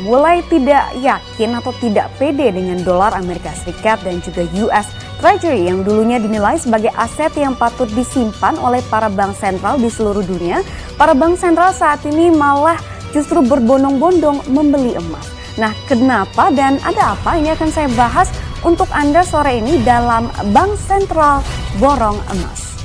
mulai tidak yakin atau tidak pede dengan dolar Amerika Serikat dan juga US Treasury yang dulunya dinilai sebagai aset yang patut disimpan oleh para bank sentral di seluruh dunia. Para bank sentral saat ini malah justru berbondong-bondong membeli emas. Nah, kenapa dan ada apa? Ini akan saya bahas untuk Anda sore ini dalam Bank Sentral Borong Emas.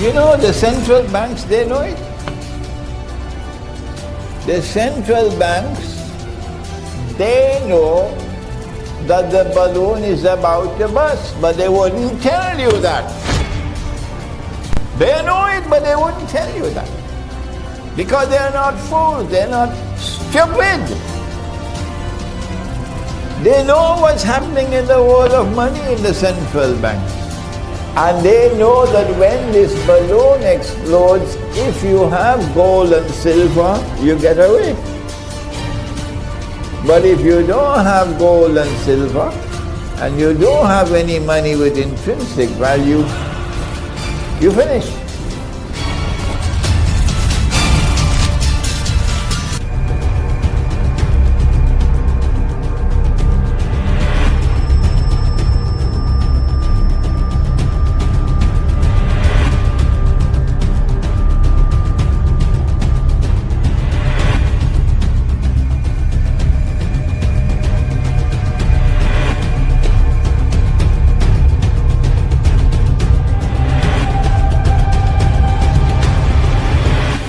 You know, the central banks, they know it. The central banks, they know that the balloon is about to burst, but they wouldn't tell you that. They know it, but they wouldn't tell you that. Because they're not fools, they're not stupid. They know what's happening in the world of money in the central banks. And they know that when this balloon explodes, if you have gold and silver, you get away. But if you don't have gold and silver, and you don't have any money with intrinsic value, you finish.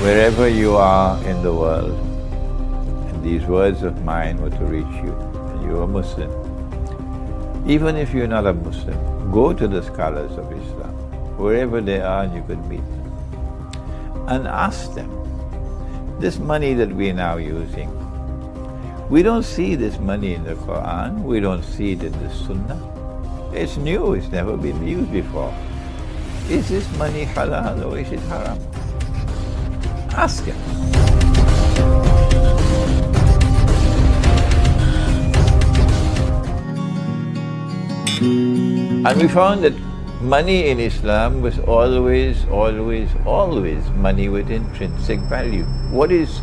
Wherever you are in the world, and these words of mine were to reach you, and you're a Muslim. Even if you're not a Muslim, go to the scholars of Islam, wherever they are, and you could meet them, and ask them, this money that we're now using, we don't see this money in the Quran, we don't see it in the Sunnah. It's new, it's never been used before. Is this money halal or is it haram? Ask him. And we found that money in Islam was always money with intrinsic value. What is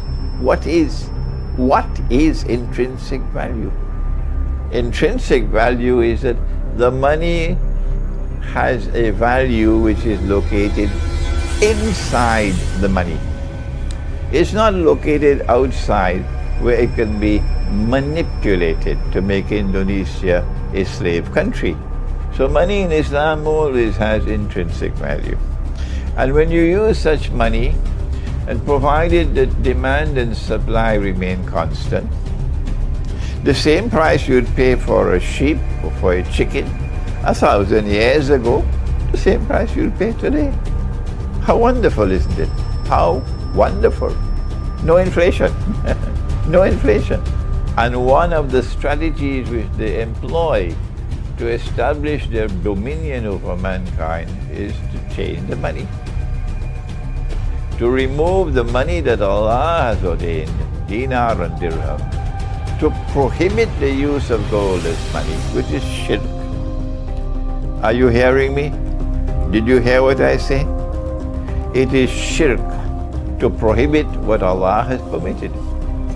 intrinsic value? Intrinsic value is that the money has a value which is located inside the money. It's not located outside where it can be manipulated to make Indonesia a slave country. So money in Islam always has intrinsic value. And when you use such money, and provided that demand and supply remain constant, the same price you'd pay for a sheep or for a chicken 1,000 years ago, the same price you'll pay today. How wonderful, isn't it? How wonderful. No inflation. No inflation. And one of the strategies which they employ to establish their dominion over mankind is to change the money. To remove the money that Allah has ordained, Dinar and Dirham, to prohibit the use of gold as money, which is shirk. Are you hearing me? Did you hear what I say? It is shirk to prohibit what Allah has permitted.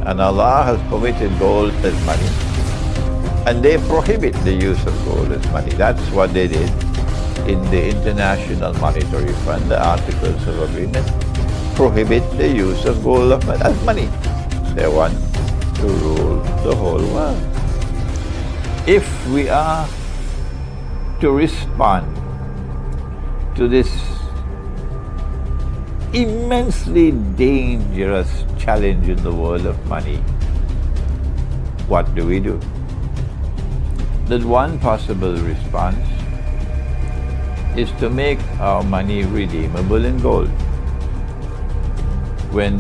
And Allah has permitted gold as money. And they prohibit the use of gold as money. That's what they did in the International Monetary Fund, the Articles of Agreement, prohibit the use of gold as money. They want to rule the whole world. If we are to respond to this immensely dangerous challenge in the world of money, what do? That one possible response is to make our money redeemable in gold. When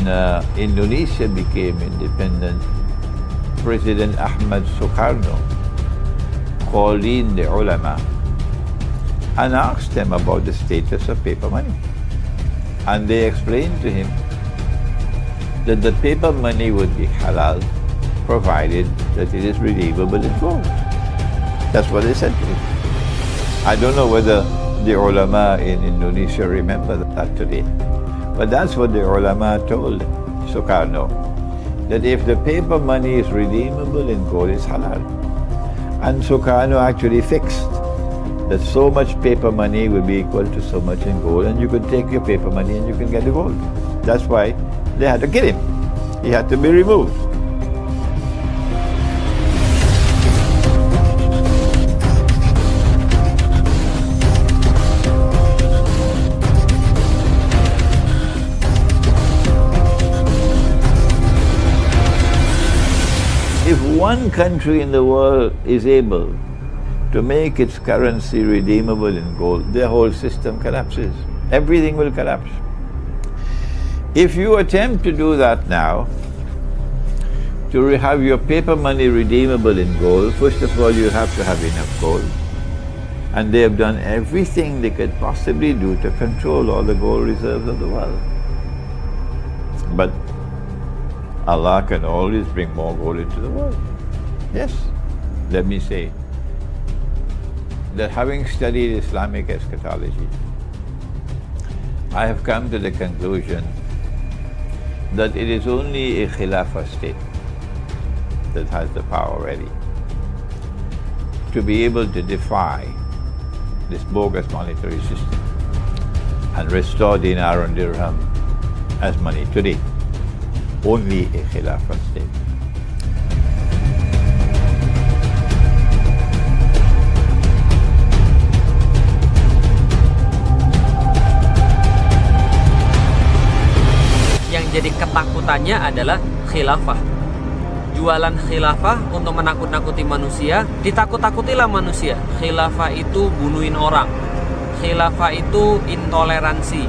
Indonesia became independent, President Ahmad Sukarno called in the ulama and asked them about the status of paper money. And they explained to him that the paper money would be halal provided that it is redeemable in gold. That's what they said to him. I don't know whether the ulama in Indonesia remember that today. But that's what the ulama told Sukarno, that if the paper money is redeemable in gold, it's halal. And Sukarno actually fixed that so much paper money will be equal to so much in gold, and you could take your paper money and you can get the gold. That's why they had to kill him. He had to be removed. If one country in the world is able to make its currency redeemable in gold, the whole system collapses. Everything will collapse. If you attempt to do that now, to have your paper money redeemable in gold, first of all you have to have enough gold. And they have done everything they could possibly do to control all the gold reserves of the world. But Allah can always bring more gold into the world. Yes, let me say that having studied Islamic eschatology, I have come to the conclusion that it is only a Khilafah state that has the power ready to be able to defy this bogus monetary system and restore Dinar and Dirham as money today. Only a Khilafah state. Yang jadi ketakutannya adalah khilafah. Jualan khilafah untuk menakut-nakuti manusia, ditakut-takutilah manusia. Khilafah itu bunuhin orang. Khilafah itu intoleransi.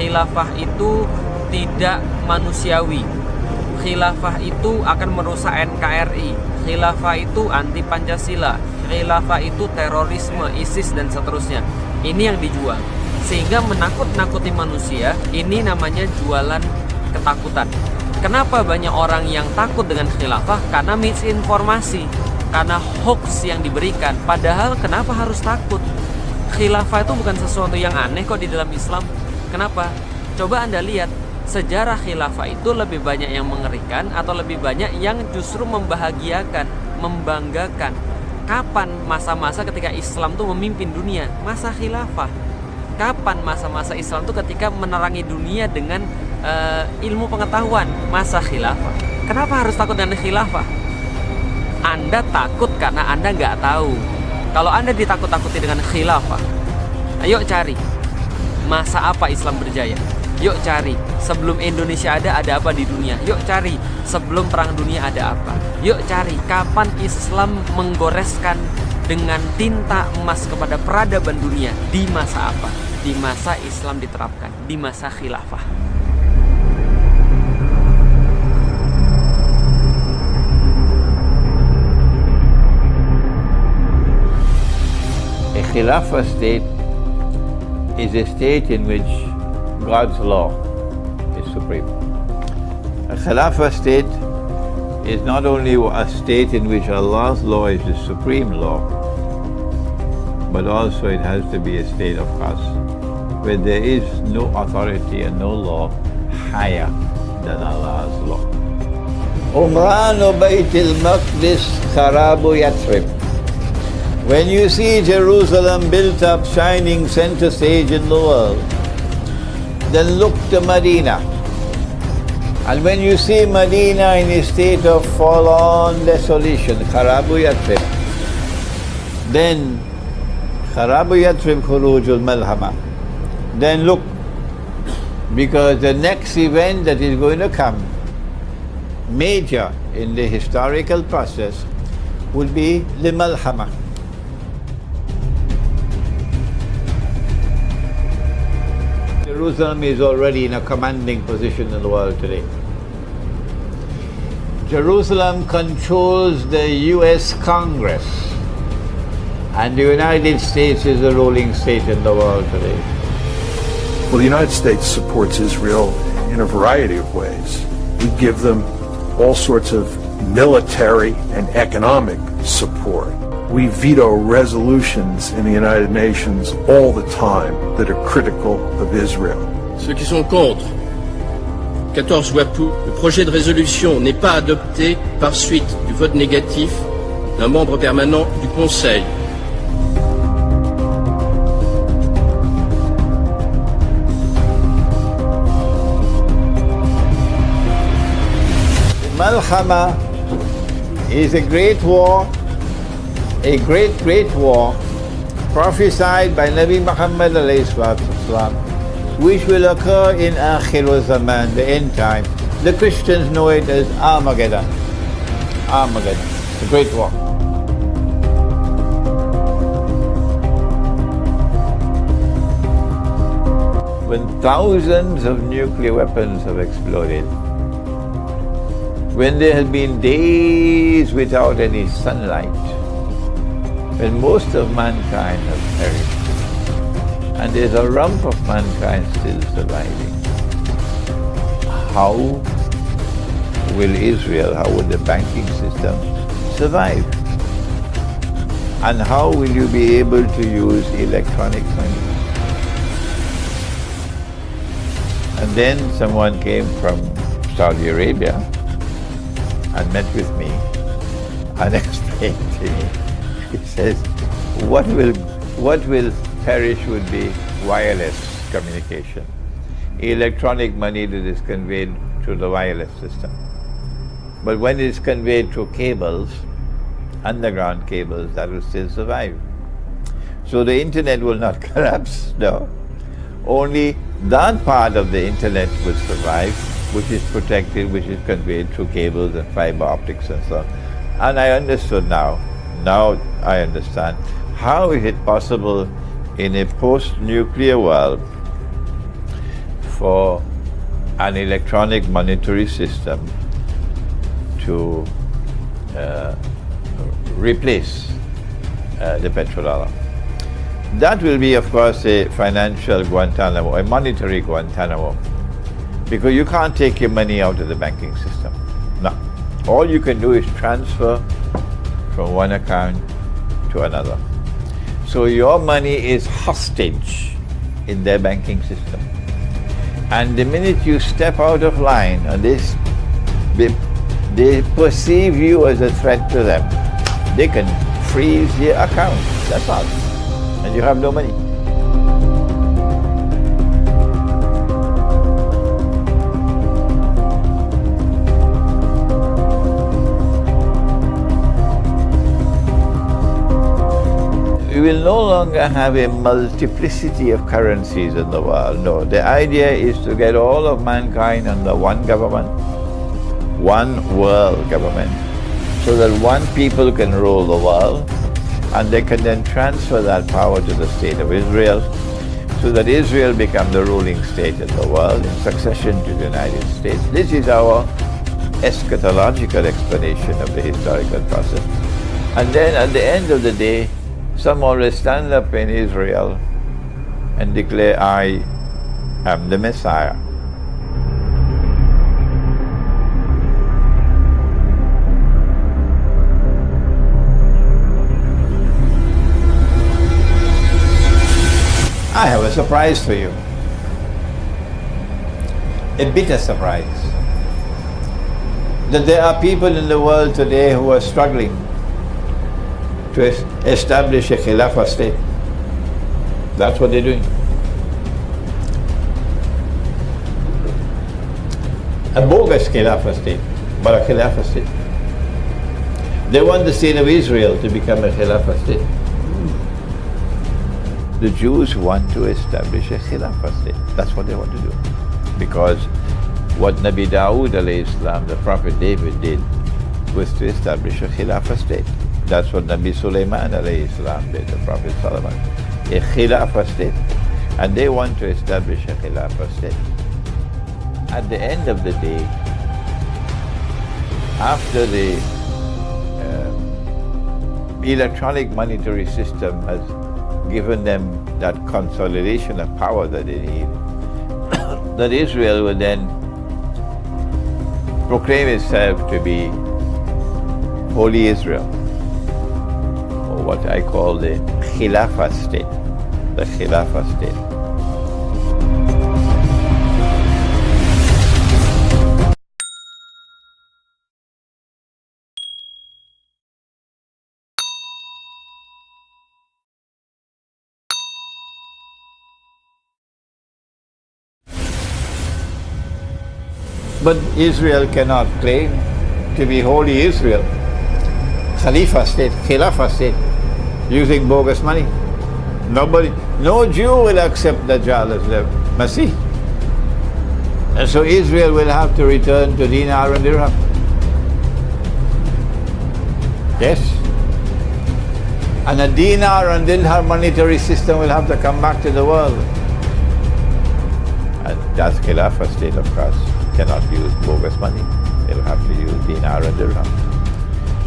Khilafah itu tidak manusiawi. Khilafah itu akan merusak NKRI. Khilafah itu anti Pancasila. Khilafah itu terorisme, ISIS dan seterusnya. Ini yang dijual. Sehingga menakut-nakuti manusia, ini namanya jualan ketakutan. Kenapa banyak orang yang takut dengan khilafah? Karena misinformasi, karena hoax yang diberikan. Padahal kenapa harus takut? Khilafah itu bukan sesuatu yang aneh kok di dalam Islam. Kenapa? Coba Anda lihat, sejarah khilafah itu lebih banyak yang mengerikan atau lebih banyak yang justru membahagiakan, membanggakan. Kapan masa-masa ketika Islam itu memimpin dunia? Masa khilafah. Kapan masa-masa Islam itu ketika menerangi dunia dengan ilmu pengetahuan? Masa khilafah. Kenapa harus takut dengan khilafah? Anda takut karena Anda nggak tahu. Kalau Anda ditakut-takuti dengan khilafah, ayo cari masa apa Islam berjaya. Yuk cari, sebelum Indonesia ada apa di dunia. Yuk cari, sebelum Perang Dunia ada apa. Yuk cari, kapan Islam menggoreskan dengan tinta emas kepada peradaban dunia. Di masa apa? Di masa Islam diterapkan, di masa khilafah. A Khilafah state is a state in which God's law is supreme. A Khilafah state is not only a state in which Allah's law is the supreme law, but also it has to be a state of course, where there is no authority and no law higher than Allah's law. Umranu Baytil Maqdis Kharabu Yathrib. When you see Jerusalem built up, shining center stage in the world, then look to Medina. And when you see Medina in a state of forlorn desolation, Kharabu Yathrib, then Kharabu Yathrib Khurujul Malhama, then look, because the next event that is going to come, major in the historical process, would be the Malhama. Jerusalem is already in a commanding position in the world today. Jerusalem controls the US Congress, and the United States is a ruling state in the world today. Well, the United States supports Israel in a variety of ways. We give them all sorts of military and economic support. We veto resolutions in the United Nations all the time that are critical of Israel. Ceux qui sont contre, 14 voix pour, le projet de résolution n'est pas adopté par suite du vote négatif d'un membre permanent du Conseil. Malhama is a great war, a great war, prophesied by Nabi Muhammad alayhi salatu, which will occur in Akhir Zaman, the end time. The Christians know it as Armageddon. Armageddon, the great war. When thousands of nuclear weapons have exploded, when there have been days without any sunlight, when most of mankind have perished, and there's a rump of mankind still surviving, how will Israel, how will the banking system survive? And how will you be able to use electronic money? And then someone came from Saudi Arabia and met with me and explained to me. He says, what will perish would be wireless communication. Electronic money that is conveyed through the wireless system. But when it is conveyed through cables, underground cables, that will still survive. So the internet will not collapse, no. Only that part of the internet will survive, which is protected, which is conveyed through cables and fiber optics and so on. And I understood now I understand, how is it possible in a post-nuclear world for an electronic monetary system to replace the petrodollar. That will be, of course, a financial Guantanamo, a monetary Guantanamo, because you can't take your money out of the banking system. No. All you can do is transfer from one account to another. So your money is hostage in their banking system. And the minute you step out of line on this, they perceive you as a threat to them. They can freeze your account, that's all. And you have no money. We will no longer have a multiplicity of currencies in the world. No, the idea is to get all of mankind under one government, one world government, so that one people can rule the world, and they can then transfer that power to the state of Israel, so that Israel becomes the ruling state in the world in succession to the United States. This is our eschatological explanation of the historical process. And then at the end of the day, someone will stand up in Israel and declare, I am the Messiah. I have a surprise for you. A bitter surprise. That there are people in the world today who are struggling to establish a Khilafah state. That's what they're doing. A bogus Khilafah state, but a Khilafah state. They want the state of Israel to become a Khilafah state. The Jews want to establish a Khilafah state. That's what they want to do. Because what Nabi Dawood alayhi salam, the Prophet David, did was to establish a Khilafah state. That's what Nabi Sulaiman alayhi salam did, the Prophet Solomon. A Khilafah state. And they want to establish a Khilafah state. At the end of the day, after the electronic monetary system has given them that consolidation of power that they need, that Israel will then proclaim itself to be Holy Israel. what I call the Khilafah state. The Khilafah state. But Israel cannot claim to be holy Israel. Khalifa state, Khilafah state, using bogus money. No Jew will accept Dajjal as the Masih. And so Israel will have to return to Dinar and Dirham. Yes. And a Dinar and Dirham monetary system will have to come back to the world. And that's Khilafah state, of course. Cannot use bogus money. They'll have to use Dinar and Dirham.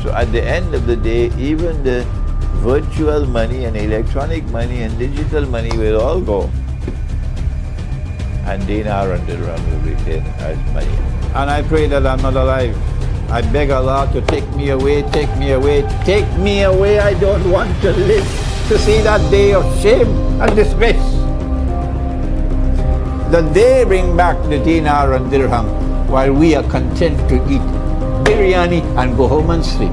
So at the end of the day, even the virtual money and electronic money and digital money will all go. And Dinar and Dirham will retain as money. And I pray that I'm not alive. I beg Allah to take me away, take me away, take me away. I don't want to live to see that day of shame and disgrace. That they bring back the Dinar and Dirham while we are content to eat biryani and go home and sleep.